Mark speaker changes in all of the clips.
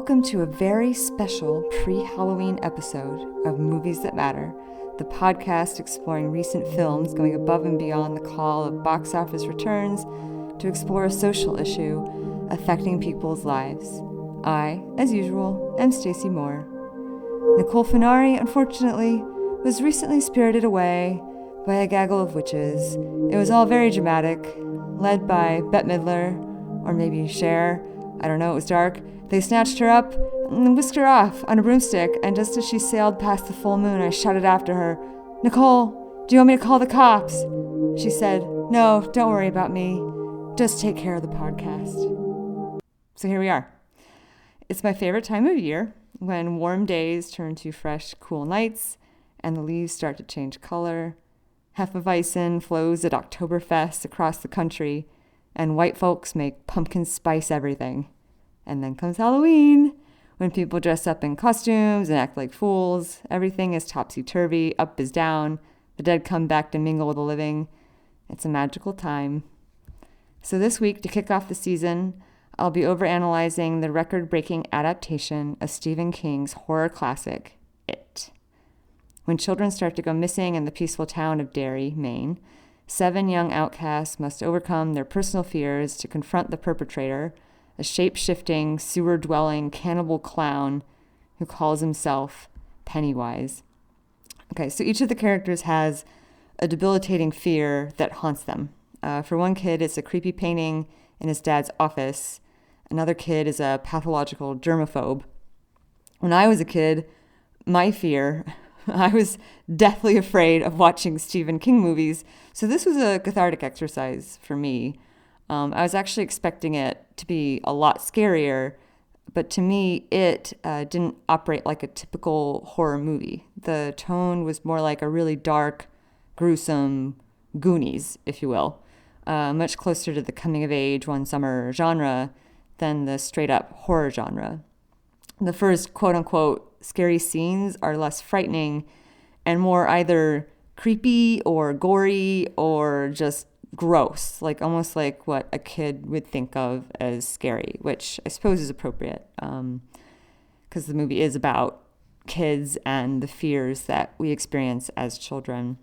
Speaker 1: Welcome to a very special pre-Halloween episode of Movies That Matter, the podcast exploring recent films going above and beyond the call of box office returns to explore a social issue affecting people's lives. I, as usual, am Stacy Moore. Nicole Finari, unfortunately, was recently spirited away by a gaggle of witches. It was all very dramatic, led by Bette Midler, or maybe Cher. I don't know, it was dark. They snatched her up and whisked her off on a broomstick, and just as she sailed past the full moon, I shouted after her, "Nicole, do you want me to call the cops?" She said, "No, don't worry about me. Just take care of the podcast." So here we are. It's my favorite time of year, when warm days turn to fresh, cool nights, and the leaves start to change color. Hefeweizen flows at Oktoberfest across the country, and white folks make pumpkin spice everything. And then comes Halloween, when people dress up in costumes and act like fools. Everything is topsy-turvy, up is down. The dead come back to mingle with the living. It's a magical time. So this week, to kick off the season, I'll be overanalyzing the record-breaking adaptation of Stephen King's horror classic, It. When children start to go missing in the peaceful town of Derry, Maine, 7 young outcasts must overcome their personal fears to confront the perpetrator, a shape-shifting, sewer-dwelling cannibal clown who calls himself Pennywise. Okay, so each of the characters has a debilitating fear that haunts them. For one kid, it's a creepy painting in his dad's office. Another kid is a pathological germaphobe. When I was a kid, my fear, I was deathly afraid of watching Stephen King movies, so this was a cathartic exercise for me. I was actually expecting it to be a lot scarier, but to me, it didn't operate like a typical horror movie. The tone was more like a really dark, gruesome Goonies, if you will, much closer to the coming-of-age one summer genre than the straight-up horror genre. The first quote-unquote scary scenes are less frightening and more either creepy or gory or just gross, like almost like what a kid would think of as scary, which I suppose is appropriate because the movie is about kids and the fears that we experience as children.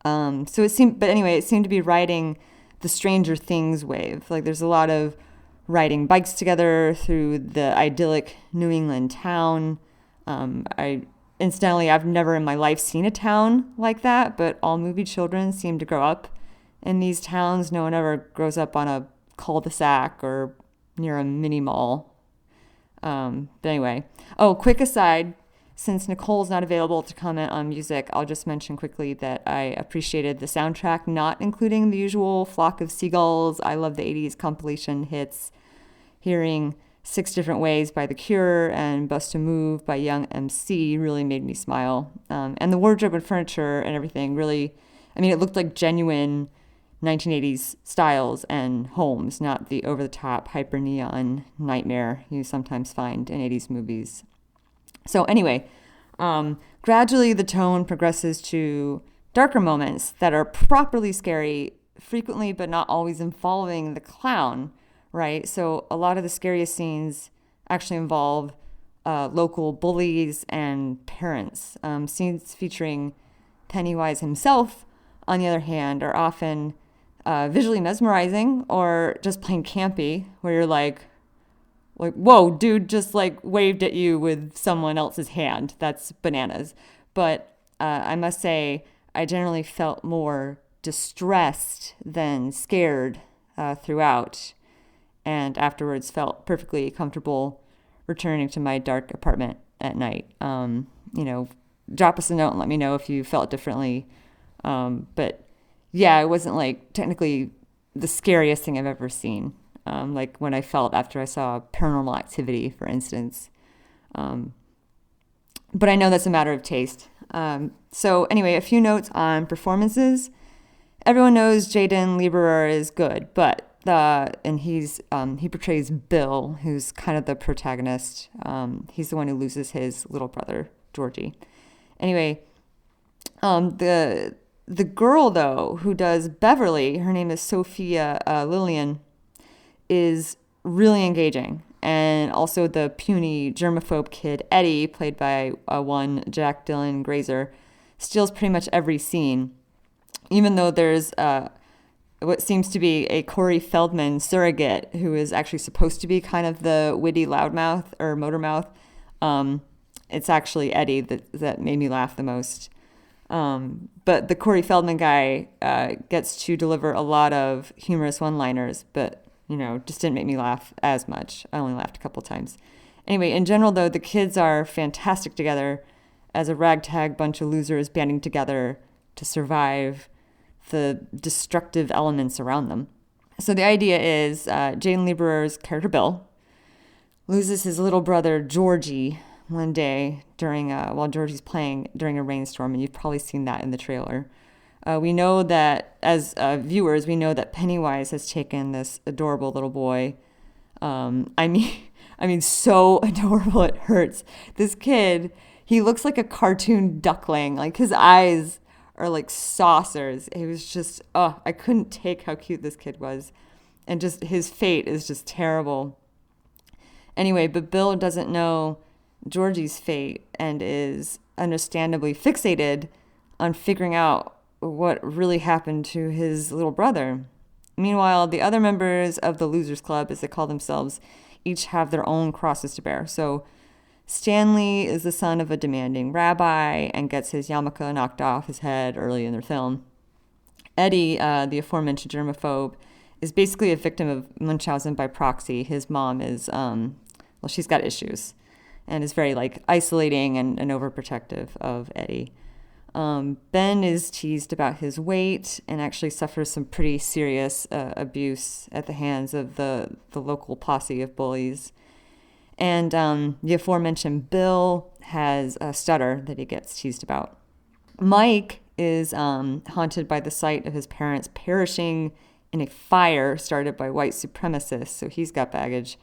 Speaker 1: So it seemed to be riding the Stranger Things wave. Like there's a lot of riding bikes together through the idyllic New England town. I've never in my life seen a town like that, but all movie children seem to grow up in these towns. No one ever grows up on a cul-de-sac or near a mini mall. But anyway. Oh, quick aside, since Nicole's not available to comment on music, I'll just mention quickly that I appreciated the soundtrack, not including the usual Flock of Seagulls, I Love the 80s compilation hits. Hearing 6 Different Ways by The Cure and Bust a Move by Young MC really made me smile. And the wardrobe and furniture and everything really, it looked like genuine 1980s styles and homes, not the over-the-top hyper-neon nightmare you sometimes find in 80s movies. So anyway, gradually the tone progresses to darker moments that are properly scary, frequently but not always involving the clown, right? So a lot of the scariest scenes actually involve local bullies and parents. Scenes featuring Pennywise himself, on the other hand, are often visually mesmerizing or just plain campy, where you're like, whoa, dude just waved at you with someone else's hand. That's bananas. But I must say, I generally felt more distressed than scared throughout, and afterwards felt perfectly comfortable returning to my dark apartment at night. Drop us a note and let me know if you felt differently. But yeah, it wasn't technically the scariest thing I've ever seen. Like when I felt after I saw Paranormal Activity, for instance. But I know that's a matter of taste. So anyway, a few notes on performances. Everyone knows Jaden Lieberer is good, but he portrays Bill, who's kind of the protagonist. He's the one who loses his little brother, Georgie. Anyway, the girl, though, who does Beverly, her name is Sophia Lillian, is really engaging. and also the puny germaphobe kid Eddie, played by one Jack Dylan Grazer, steals pretty much every scene, even though there's what seems to be a Corey Feldman surrogate who is actually supposed to be kind of the witty loudmouth or motormouth. It's actually Eddie that made me laugh the most. But the Corey Feldman guy gets to deliver a lot of humorous one-liners, but, just didn't make me laugh as much. I only laughed a couple times. Anyway, in general, though, the kids are fantastic together as a ragtag bunch of losers banding together to survive the destructive elements around them. So the idea is Jane Lieberer's character Bill loses his little brother Georgie one day while Georgie's playing during a rainstorm, and you've probably seen that in the trailer. We know that, as viewers, we know that Pennywise has taken this adorable little boy. I mean, so adorable it hurts. This kid, he looks like a cartoon duckling. Like, his eyes are like saucers. It was just, I couldn't take how cute this kid was. And just his fate is just terrible. Anyway, but Bill doesn't know Georgie's fate and is understandably fixated on figuring out what really happened to his little brother. Meanwhile, the other members of the Losers Club, as they call themselves, each have their own crosses to bear. So Stanley is the son of a demanding rabbi and gets his yarmulke knocked off his head early in their film. Eddie, the aforementioned germaphobe, is basically a victim of Munchausen by proxy. His mom is, she's got issues and is very isolating and overprotective of Eddie. Ben is teased about his weight and actually suffers some pretty serious abuse at the hands of the local posse of bullies. And the aforementioned Bill has a stutter that he gets teased about. Mike is haunted by the sight of his parents perishing in a fire started by white supremacists, so he's got baggage.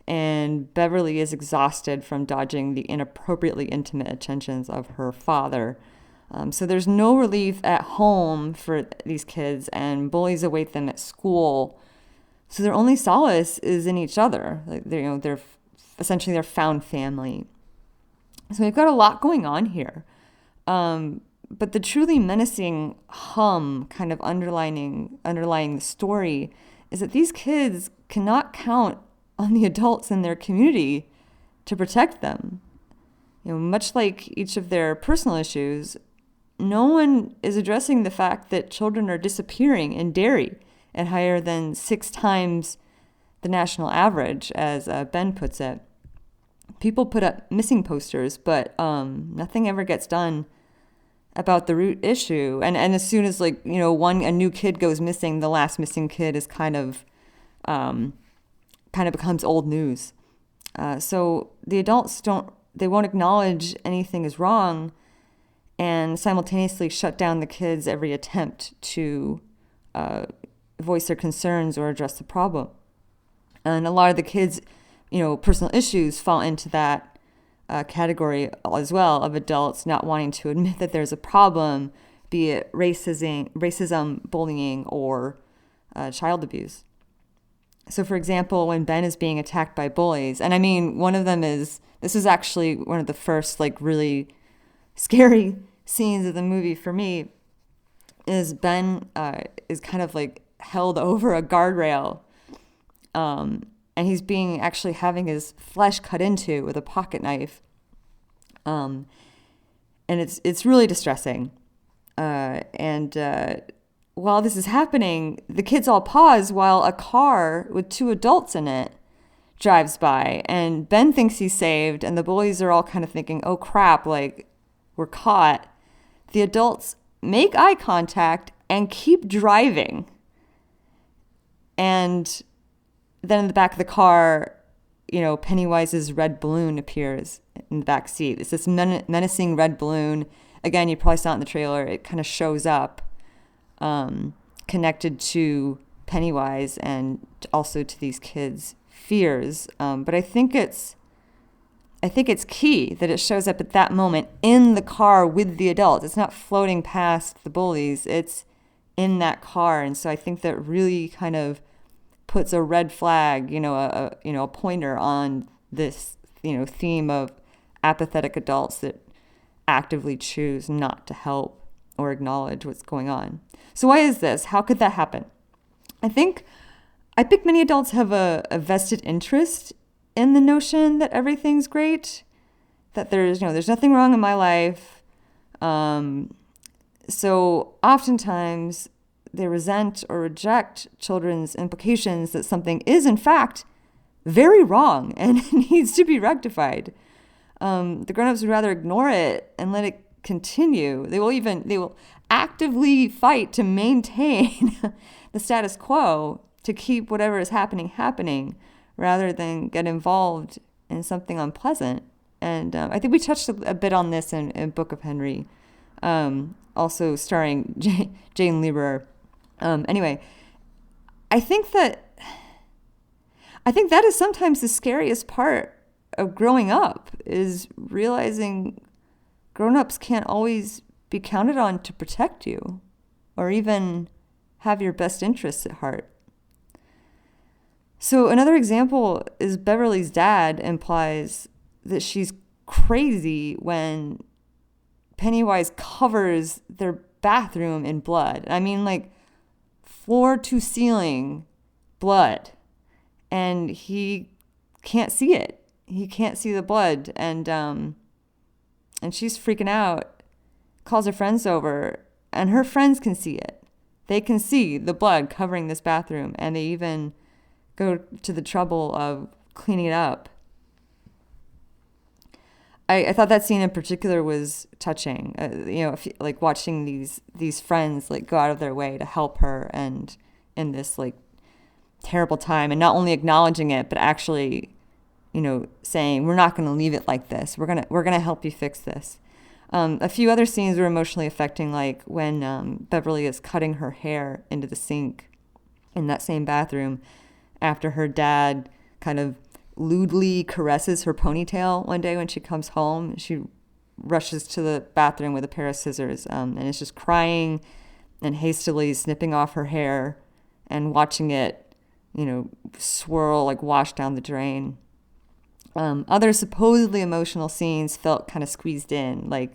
Speaker 1: And Beverly is exhausted from dodging the inappropriately intimate attentions of her father. So there's no relief at home for these kids, and bullies await them at school. So their only solace is in each other. They're essentially their found family. So we've got a lot going on here. But the truly menacing hum kind of underlying the story is that these kids cannot count on the adults in their community to protect them. Much like each of their personal issues, no one is addressing the fact that children are disappearing in Derry at higher than 6 times the national average, as Ben puts it. People put up missing posters, but nothing ever gets done about the root issue. And as soon as a new kid goes missing, the last missing kid is kind of becomes old news. So the adults won't acknowledge anything is wrong, and simultaneously shut down the kids' every attempt to voice their concerns or address the problem. And a lot of the kids, personal issues fall into that category as well, of adults not wanting to admit that there's a problem, be it racism, bullying, or child abuse. So, for example, when Ben is being attacked by bullies, and I mean, this is actually one of the first really scary scenes of the movie for me, is Ben is kind of held over a guardrail, and he's having his flesh cut into with a pocket knife, and it's really distressing. While this is happening, the kids all pause while a car with 2 adults in it drives by, and Ben thinks he's saved, and the bullies are all kind of thinking, oh crap, we're caught. The adults make eye contact and keep driving. And then in the back of the car, Pennywise's red balloon appears in the back seat. It's this menacing red balloon. Again, you probably saw it in the trailer. It kind of shows up connected to Pennywise and also to these kids' fears. But I think it's key that it shows up at that moment in the car with the adults. It's not floating past the bullies. It's in that car. And so I think that really kind of puts a red flag, a pointer on this, theme of apathetic adults that actively choose not to help or acknowledge what's going on. So why is this? How could that happen? I think many adults have a vested interest in the notion that everything's great, that there's nothing wrong in my life. So oftentimes they resent or reject children's implications that something is in fact very wrong and needs to be rectified. The grown-ups would rather ignore it and let it continue. They will actively fight to maintain the status quo, to keep whatever is happening, rather than get involved in something unpleasant. And I think we touched a bit on this in Book of Henry, also starring Jane Lieber. Anyway, I think that is sometimes the scariest part of growing up, is realizing grown-ups can't always be counted on to protect you or even have your best interests at heart. So another example is Beverly's dad implies that she's crazy when Pennywise covers their bathroom in blood. I mean, like, floor to ceiling blood. And he can't see it. He can't see the blood. And she's freaking out, calls her friends over, and her friends can see it. They can see the blood covering this bathroom, and they even go to the trouble of cleaning it up. I thought that scene in particular was touching. Like watching these friends like go out of their way to help her, and in this like terrible time, and not only acknowledging it, but actually, saying, we're not going to leave it like this. We're gonna help you fix this. A few other scenes were emotionally affecting, like when Beverly is cutting her hair into the sink in that same bathroom after her dad kind of lewdly caresses her ponytail one day when she comes home. She rushes to the bathroom with a pair of scissors and is just crying and hastily snipping off her hair and watching it, swirl, like wash down the drain. Other supposedly emotional scenes felt kind of squeezed in, like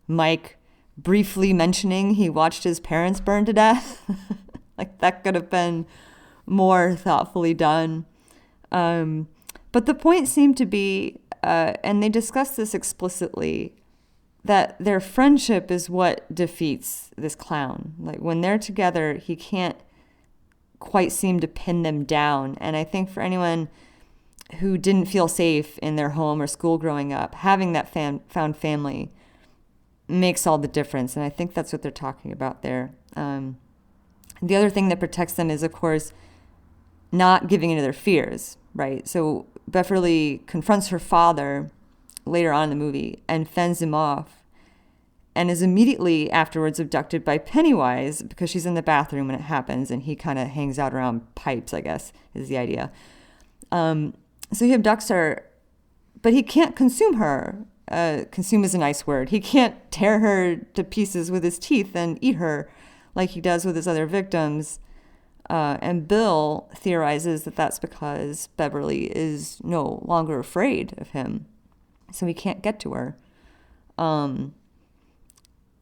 Speaker 1: Mike briefly mentioning he watched his parents burn to death. Like that could have been more thoughtfully done. But the point seemed to be, and they discussed this explicitly, that their friendship is what defeats this clown. Like when they're together, he can't quite seem to pin them down. And I think for anyone who didn't feel safe in their home or school growing up, having that found family makes all the difference. And I think that's what they're talking about there. The other thing that protects them is, of course, not giving into their fears, right? So Beverly confronts her father later on in the movie and fends him off, and is immediately afterwards abducted by Pennywise because she's in the bathroom when it happens, and he kind of hangs out around pipes, I guess, is the idea. So he abducts her, but he can't consume her. Consume is a nice word. He can't tear her to pieces with his teeth and eat her like he does with his other victims. And Bill theorizes that that's because Beverly is no longer afraid of him, so he can't get to her.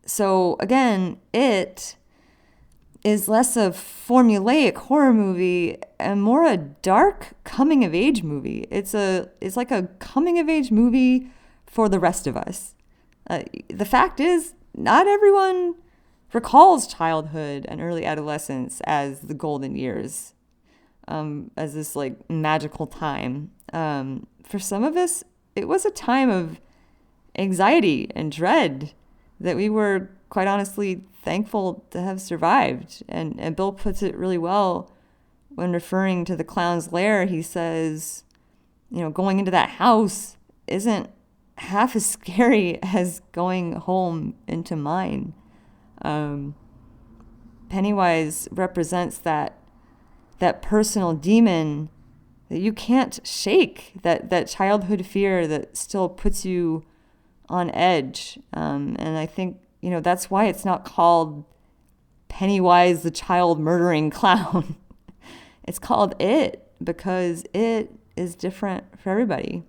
Speaker 1: So again, it is less a formulaic horror movie and more a dark coming of age movie. It's like a coming of age movie for the rest of us. The fact is, not everyone recalls childhood and early adolescence as the golden years, as this like magical time. For some of us, it was a time of anxiety and dread that we were quite honestly thankful to have survived. And Bill puts it really well when referring to the clown's lair. He says, going into that house isn't half as scary as going home into mine. Pennywise represents that personal demon that you can't shake, that childhood fear that still puts you on edge. And I think, that's why it's not called Pennywise the child murdering clown. It's called It because it is different for everybody.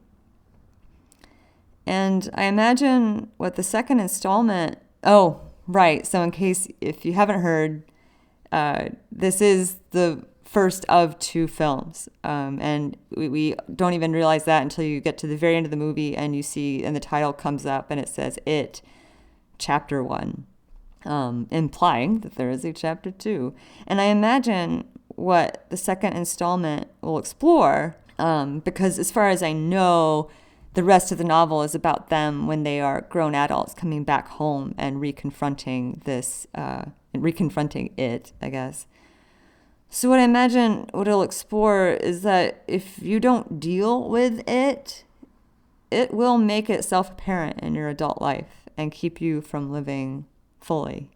Speaker 1: And I imagine what the second installment... Oh, right. So in case, if you haven't heard, this is the first of 2 films. And we don't even realize that until you get to the very end of the movie and you see, and the title comes up and it says It, Chapter 1, implying that there is a Chapter 2. And I imagine what the second installment will explore, because as far as I know, the rest of the novel is about them when they are grown adults coming back home and reconfronting this, reconfronting it, I guess. So what I imagine what it'll explore is that if you don't deal with it, it will make itself apparent in your adult life and keep you from living fully,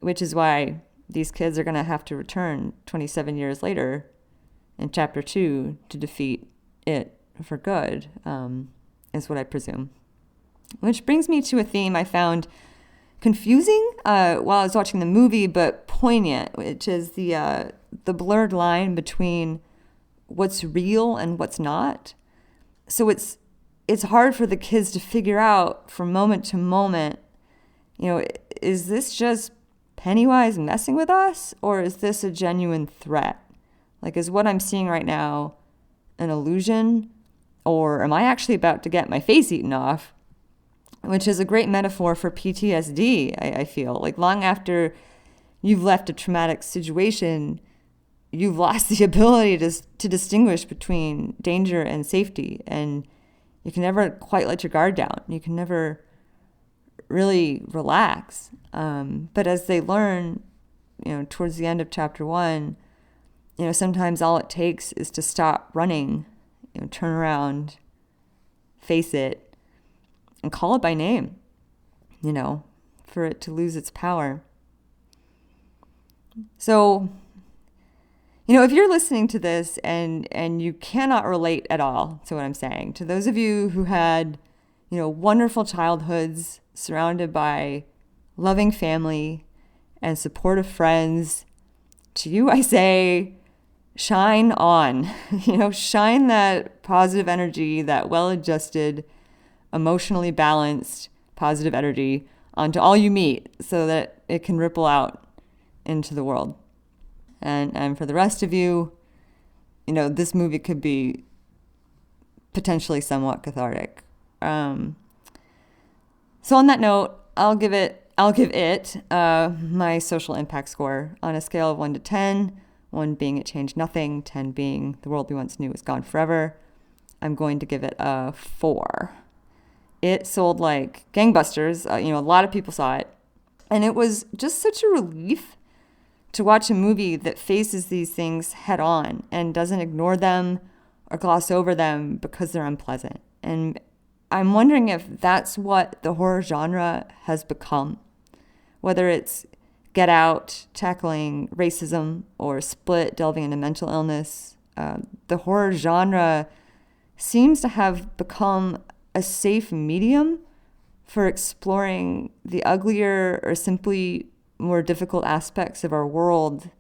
Speaker 1: which is why these kids are going to have to return 27 years later in Chapter 2 to defeat it for good, is what I presume. Which brings me to a theme I found confusing while I was watching the movie, but poignant, which is the blurred line between what's real and what's not. So it's hard for the kids to figure out from moment to moment, is this just Pennywise messing with us, or is this a genuine threat? Like, is what I'm seeing right now an illusion, or am I actually about to get my face eaten off? Which is a great metaphor for PTSD, I feel. Like, long after you've left a traumatic situation, you've lost the ability to distinguish between danger and safety, and you can never quite let your guard down. You can never really relax. But as they learn, towards the end of Chapter 1, sometimes all it takes is to stop running, turn around, face it, and call it by name, for it to lose its power. So, if you're listening to this and you cannot relate at all to what I'm saying, to those of you who had, wonderful childhoods surrounded by loving family and supportive friends, to you I say, shine on, shine that positive energy, that well-adjusted, emotionally balanced, positive energy onto all you meet so that it can ripple out into the world. And for the rest of you, this movie could be potentially somewhat cathartic. So on that note, I'll give it my social impact score on a scale of 1 to 10, 1 being it changed nothing, 10 being the world we once knew is gone forever. I'm going to give it a 4. It sold like gangbusters. A lot of people saw it. And it was just such a relief to watch a movie that faces these things head on and doesn't ignore them or gloss over them because they're unpleasant. And I'm wondering if that's what the horror genre has become. Whether it's Get Out tackling racism or Split delving into mental illness, the horror genre seems to have become a safe medium for exploring the uglier or simply more difficult aspects of our world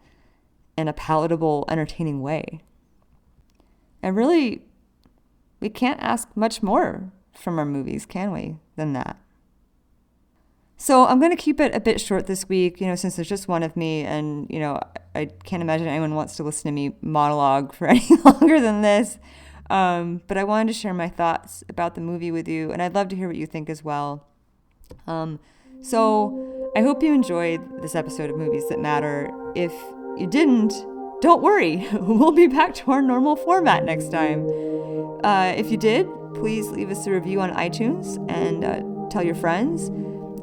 Speaker 1: in a palatable, entertaining way. And really, we can't ask much more from our movies, can we, than that? So I'm going to keep it a bit short this week, since there's just one of me, and, I can't imagine anyone wants to listen to me monologue for any longer than this. But I wanted to share my thoughts about the movie with you, and I'd love to hear what you think as well. So I hope you enjoyed this episode of Movies That Matter. If you didn't, don't worry. We'll be back to our normal format next time. If you did, please leave us a review on iTunes and tell your friends.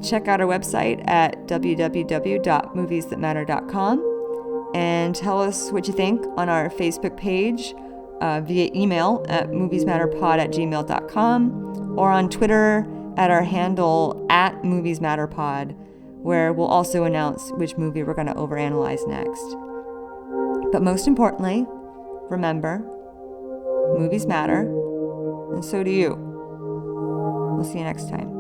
Speaker 1: Check out our website at www.moviesthatmatter.com and tell us what you think on our Facebook page via email at moviesmatterpod@gmail.com or on Twitter at our handle @moviesmatterpod, where we'll also announce which movie we're going to overanalyze next. But most importantly, remember, movies matter, and so do you. We'll see you next time.